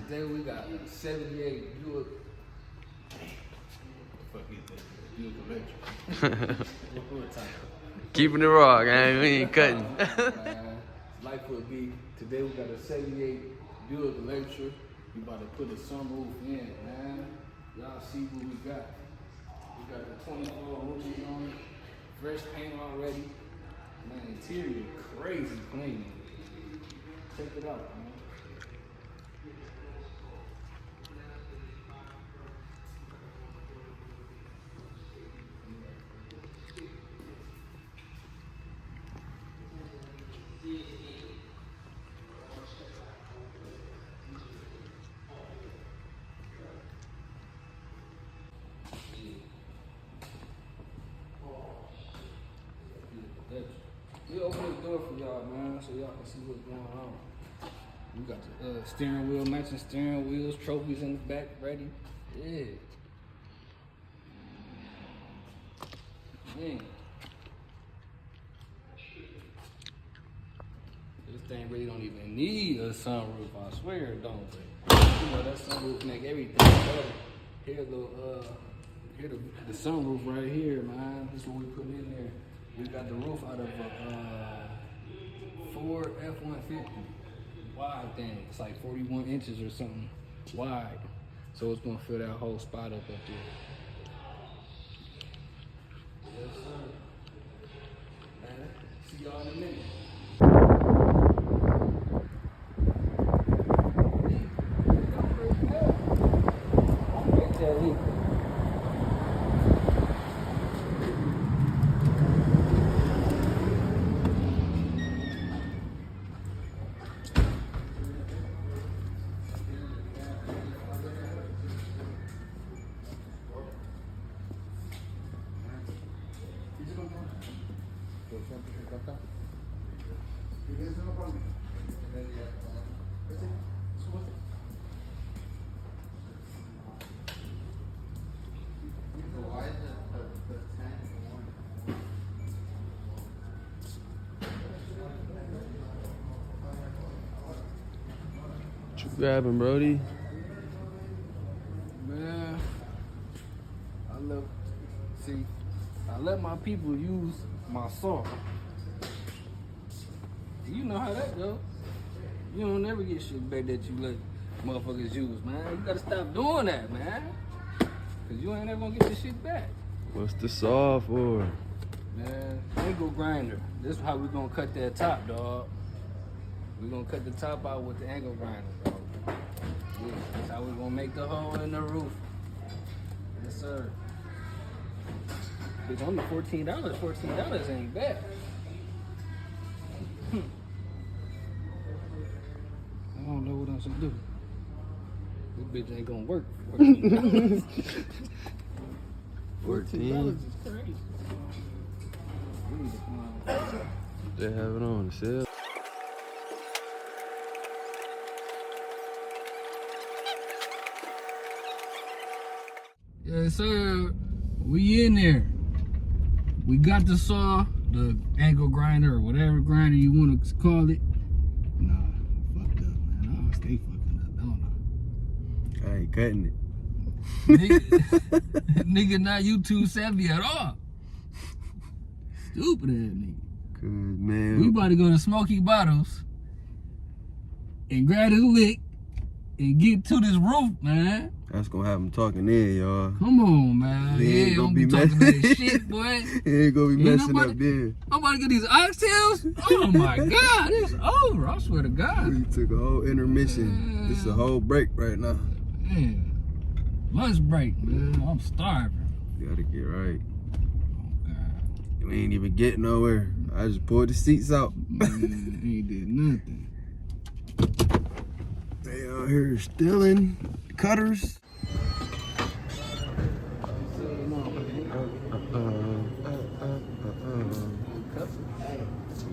Today we got a 78 Buick. Fuck is that? Buick Electra. Keeping it raw, gang. We ain't cutting. Life will be. Today we got a 78 Buick Electra. We about to put a sunroof in, man. Y'all see what we got. We got the 24 roofs on it. Fresh paint already. Man, interior crazy clean. Check it out, man. We open the door for y'all, man, so y'all can see what's going on. We got the steering wheel, matching steering wheels, trophies in the back, ready. Yeah. Man. This thing really don't even need a sunroof, I swear it don't. You know, that sunroof make everything better. Here the sunroof right here, man. This is what we put in there. We got the roof out of a Ford F-150 wide thing. It's like 41 inches or something wide. So it's gonna fill that whole spot up there. Yes, sir. Man, see y'all in a minute. What you grabbing, Brody? Man, I let my people use my saw. You know how that go. You don't never get shit back that you let motherfuckers use, man. You gotta stop doing that, man. Cause you ain't never gonna get this shit back. What's the saw for? Man, angle grinder. This is how we gonna cut that top, dog. We gonna cut the top out with the angle grinder, dog. Yeah, that's how we gonna make the hole in the roof. Yes, sir. It's only $14. $14 ain't bad. I don't know what else to do. This bitch ain't gonna work. $14. $14 is crazy. We need to come out. They have it on sale. Yes, sir. We in there. We got the saw, the angle grinder, or whatever grinder you want to call it. Nah, fucked up, man. I stay fucking up, don't I ain't cutting it. Nigga not YouTube savvy at all. Stupid ass nigga. Cause man, We about to go to Smoky Bottles and grab this lick and get to this roof, man. that's gonna have him talking in, y'all. Come on, man. He ain't gonna be talking messing. that shit, boy. He ain't gonna be messing up there. I'm about to get these oxtails. Oh my God, it's over. I swear to God. We took a whole intermission. Man. This is a whole break right now. Man, lunch break, man. I'm starving. You gotta get right. Oh God. We ain't even getting nowhere. I just pulled the seats out. Man, ain't did nothing. They out here stealing cutters.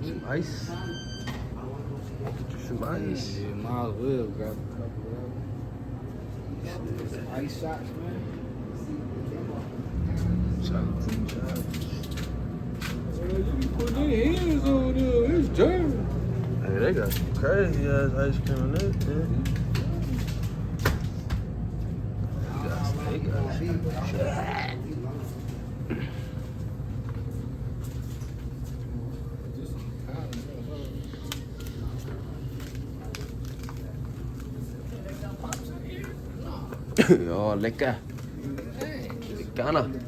Some ice. Some ice. Yeah, might as well grab a couple of them. Some ice shots, man. You put their hands over there. It's dirty. Hey, they got some crazy ass ice cream in this, man. Oh, lekker. Lekker.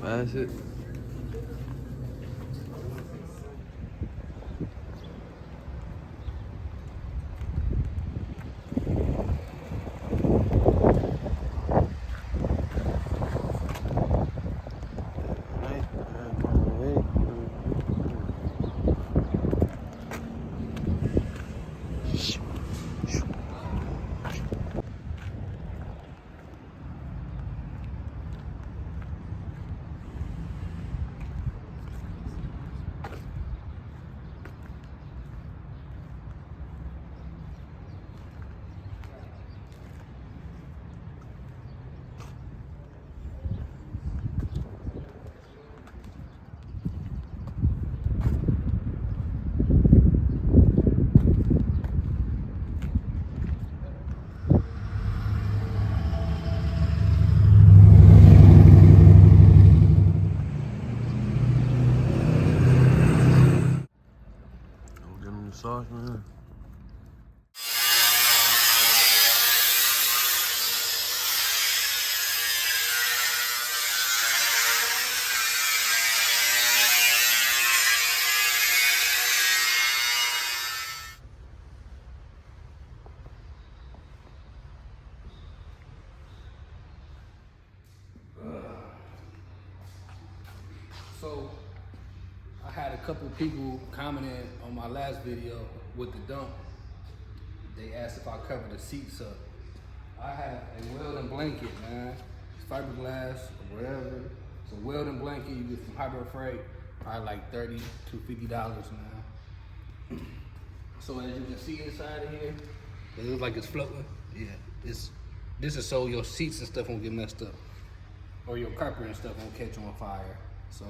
That's it. Massage, man. So I had a couple of people commenting on my last video with the dump. They asked if I covered the seats up. I have a welding blanket, man. It's fiberglass or whatever. It's a welding blanket you get from Harbor Freight, probably like $30 to $50 now. So as you can see inside of here, it looks like it's floating. Yeah, this is so your seats and stuff won't get messed up, or your carpet and stuff won't catch on fire. So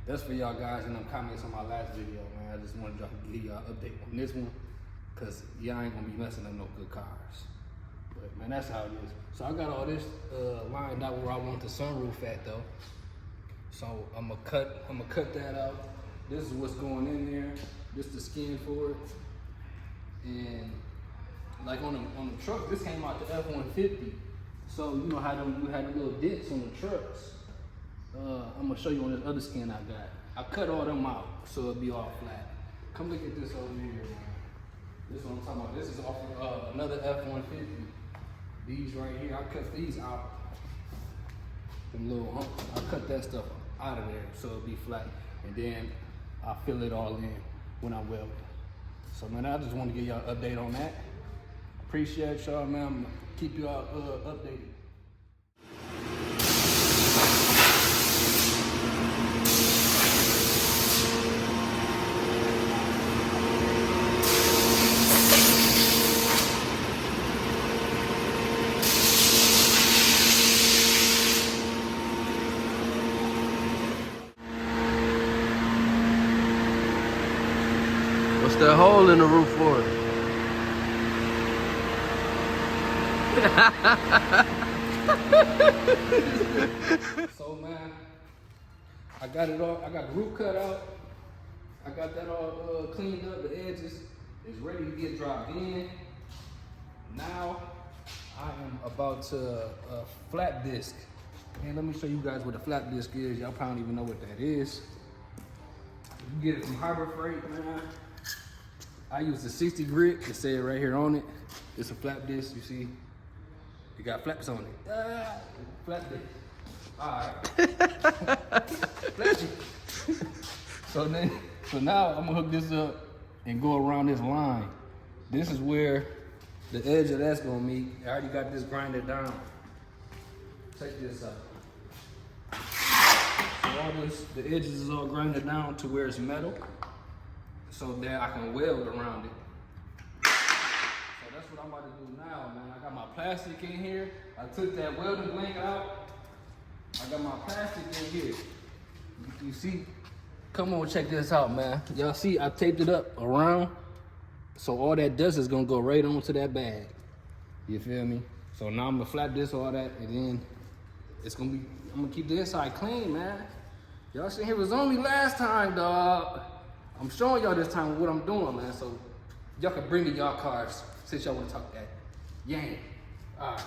that's for y'all guys and them comments on my last video, man. I just wanted to give y'all an update on this one, cause y'all ain't gonna be messing up no good cars. But man, that's how it is. So I got all this lined out where I want the sunroof at though. So I'm gonna cut that out. This is what's going in there. This is the skin for it. And like on the truck, this came out the F-150. So you know how you had the little dents on the trucks. I'm gonna show you on this other skin I got. I cut all them out so it'll be all flat. Come look at this over here, man. This is what I'm talking about. This is off of another F-150. These right here, I cut these out. Them little, I cut that stuff out of there so it'll be flat. And then I fill it all in when I weld it. So man, I just want to give y'all an update on that. Appreciate y'all, man. I'm gonna keep y'all updated. What's that hole in the roof for? So man, I got it all. I got the roof cut out. I got that all cleaned up. The edges is ready to get dropped in. Now I am about to flat disc. And let me show you guys what a flat disc is. Y'all probably don't even know what that is. You get it from Harbor Freight, man. I use the 60 grit. It said right here on it. It's a flat disc. You see, it got flaps on it. Flat disc. All right. Flat disc. So now I'm gonna hook this up and go around this line. This is where the edge of that's gonna meet. I already got this grinded down. Check this out. So all this, the edges is all grinded down to where it's metal, so that I can weld around it. So that's what I'm about to do now, man. I got my plastic in here. I took that welding blanket out. I got my plastic in here. You see? Come on, check this out, man. Y'all see, I taped it up around, so all that dust is gonna go right onto that bag. You feel me? So now I'm gonna flat this, all that, and then it's gonna be, I'm gonna keep the inside clean, man. Y'all seen it was only last time, dog. I'm showing y'all this time what I'm doing, man. So y'all can bring me y'all cars since y'all wanna talk that. Yang. Alright.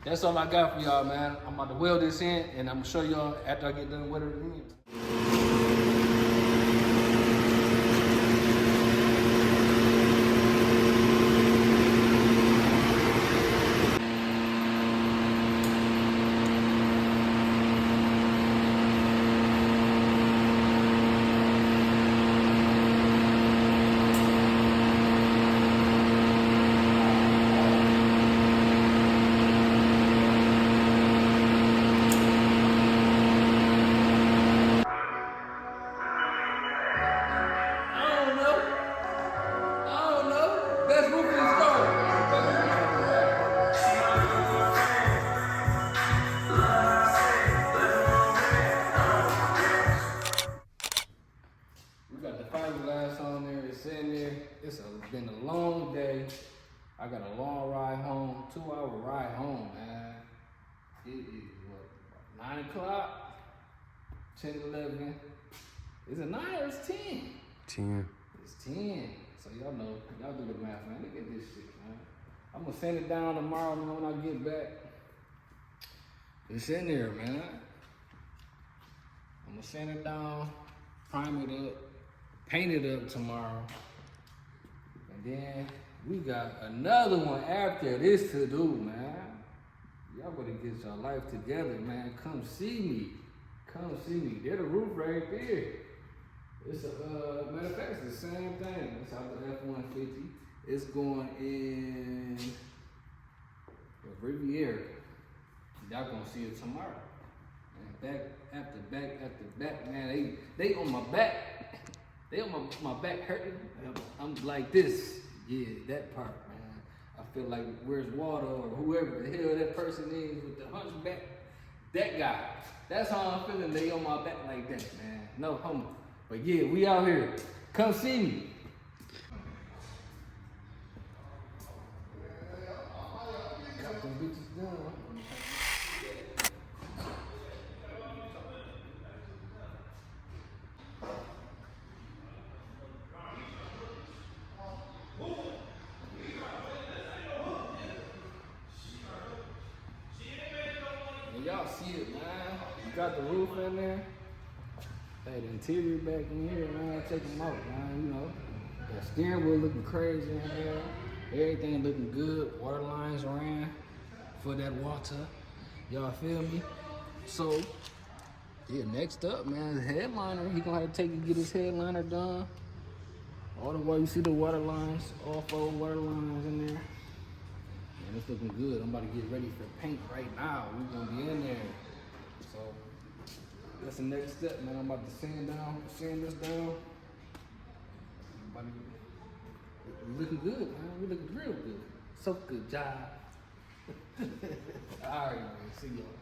That's all I got for y'all, man. I'm about to weld this in, and I'm gonna show y'all after I get done welding it in. Been a long day. I got a long ride home, 2-hour ride home, man. It is what, 9 o'clock, 10, 11. Is it 9 or it's 10? 10. It's 10. So y'all know, y'all do the math, man. Look at this shit, man. I'm gonna send it down tomorrow, man, when I get back. It's in there, man. I'm gonna send it down, prime it up, paint it up tomorrow. And then we got another one after this to do, man. Y'all better get your life together, man. Come see me. Come see me. There's the roof right there. It's a, matter of fact, it's the same thing. It's out the F-150. It's going in Riviera. Y'all gonna see it tomorrow. And back after back, man, they on my back. They on my back hurting. I'm like this. Yeah, that part, man. I feel like Where's Water or whoever the hell that person is with the hunchback. That guy. That's how I'm feeling. They on my back like that, man. No homo. But yeah, we out here. Come see me. Got them bitches done. Y'all see it, man. You got the roof in there. Hey, the interior back in here, man. Take them out, man. You know, the steering wheel looking crazy in there. Everything looking good. Water lines ran for that water. Y'all feel me? So, yeah, next up, man, the headliner. He gonna have to get his headliner done. All the way, you see the water lines, all 4 water lines in there. Man, it's looking good. I'm about to get ready for paint right now. We're gonna be in there. So that's the next step, man. I'm about to sand this down. We're looking good, man. We're looking real good. So good job. All right, man. See y'all.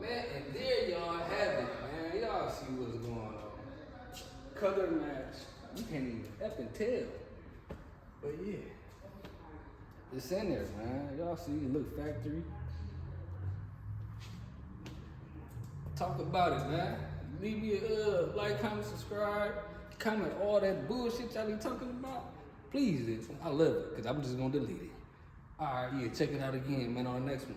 Man, and there y'all have it, man. Y'all see what's going on. Color match. You can't even effing tell. But yeah. It's in there, man. Y'all see it look factory. Talk about it, man. Leave me a like, comment, subscribe, comment all that bullshit y'all be talking about. Please, I love it, because I'm just gonna delete it. Alright, yeah, check it out again, man, on the next one.